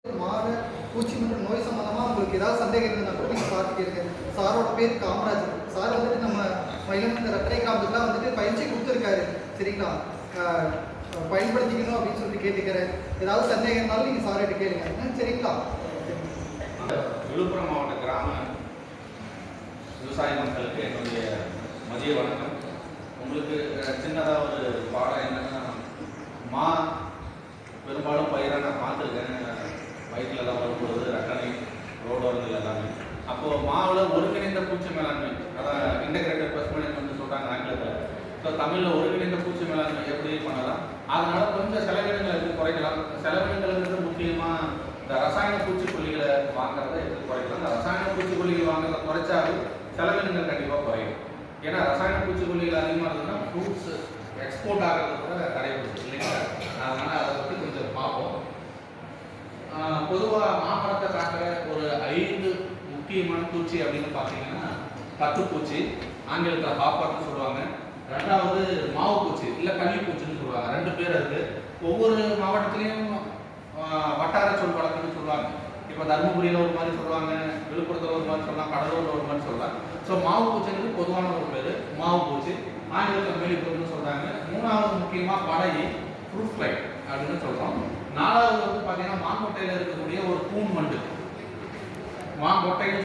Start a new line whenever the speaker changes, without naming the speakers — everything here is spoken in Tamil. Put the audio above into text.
மாடு பூச்சி மற்றும் நோய் சம்பந்தமாக உங்களுக்கு ஏதாவது சந்தேகம் இருந்தால் கூட நீங்கள் சார் கேளுங்க. சாரோட பேர் காமராஜர். சார் வந்துட்டு நம்ம மயிலம் ரட்டை கிராமத்துக்குலாம் வந்துட்டு பயிற்சி கொடுத்துருக்காரு. சரிங்களா? பயன்படுத்திக்கணும் அப்படின்னு சொல்லிட்டு கேட்டுக்கிறேன். ஏதாவது சந்தேகம் இருந்தாலும் நீங்கள் சார்கிட்ட கேளுங்க. சரிங்களா?
விழுப்புரம் மாவட்ட கிராம விவசாய மக்களுக்கு என்னுடைய மதிய வணக்கம். உங்களுக்கு சின்னதாக ஒரு பாடம் என்னன்னா, மா பெரும்பாலும் பயிராக நான் பார்த்துருக்கேன். பைக்கில் தான் வரும்பொழுது ரட்டனை ரோடோரங்கள் எல்லாமே. அப்போது மாவில் ஒருங்கிணைந்த பூச்சி மேலாண்மை, அதான் இன்டகிரேட்டட் பெஸ்ட் மேனேஜ்மெண்ட் சொல்கிறாங்க ஆங்கிலத்தில். ஸோ தமிழில் ஒருங்கிணைந்த பூச்சி மேலாண்மை எப்படி பண்ணலாம், அதனால் கொஞ்சம் செலவினங்களை எப்படி குறைக்கலாம். செலவினங்களுக்கு முக்கியமாக இந்த ரசாயன பூச்சிக்கொல்லிகளை வாங்குறதை எப்படி குறைக்கலாம். இந்த ரசாயன பூச்சிக்கொல்லிகள் வாங்குறத குறைச்சாலும் செலவினங்கள் கண்டிப்பாக குறையும். ஏன்னா ரசாயன பூச்சிக்கொல்லிகள் அதிகமாக இருந்ததுன்னா ஃப்ரூட்ஸ் எக்ஸ்போர்ட் ஆகிறது கூட தடைபடுது இல்லைங்களா? அதனால் அதை பற்றி கொஞ்சம் பார்ப்போம். பொதுவாக மாமரத்தை காட்டுற ஒரு 5 முக்கியமான பூச்சி அப்படின்னு பார்த்தீங்கன்னா, பட்டுப்பூச்சி, ஆங்கிலத்தில் ஹாப்பர்னு சொல்லுவாங்க. ரெண்டாவது மாவு பூச்சி இல்லை கள்ளிப்பூச்சின்னு சொல்லுவாங்க. 2 பேர் இருக்குது. ஒவ்வொரு மாவட்டத்துலேயும் வட்டார சொல் வழக்குன்னு சொல்லுவாங்க. இப்போ தருமபுரியில் ஒரு மாதிரி சொல்லுவாங்க, விழுப்புரத்தில் ஒரு மாதிரி சொல்லலாம், கடலூரில் ஒரு மாதிரி சொல்லலாம். ஸோ மாவு பூச்சிங்கிறது பொதுவான ஒரு பேர், மாவு பூச்சி. ஆங்கிலத்தில் மேலிப்பூர்னு சொல்கிறாங்க. 3வது முக்கியமாக படகி, ஃப்ரூட் ஃப்ளை அப்படின்னு சொல்கிறோம். 4வது வந்து பார்த்தீங்கன்னா மாங்கொட்டையில் இருக்கக்கூடிய ஒரு கூன் வண்டு, மாங்கொட்டைன்னு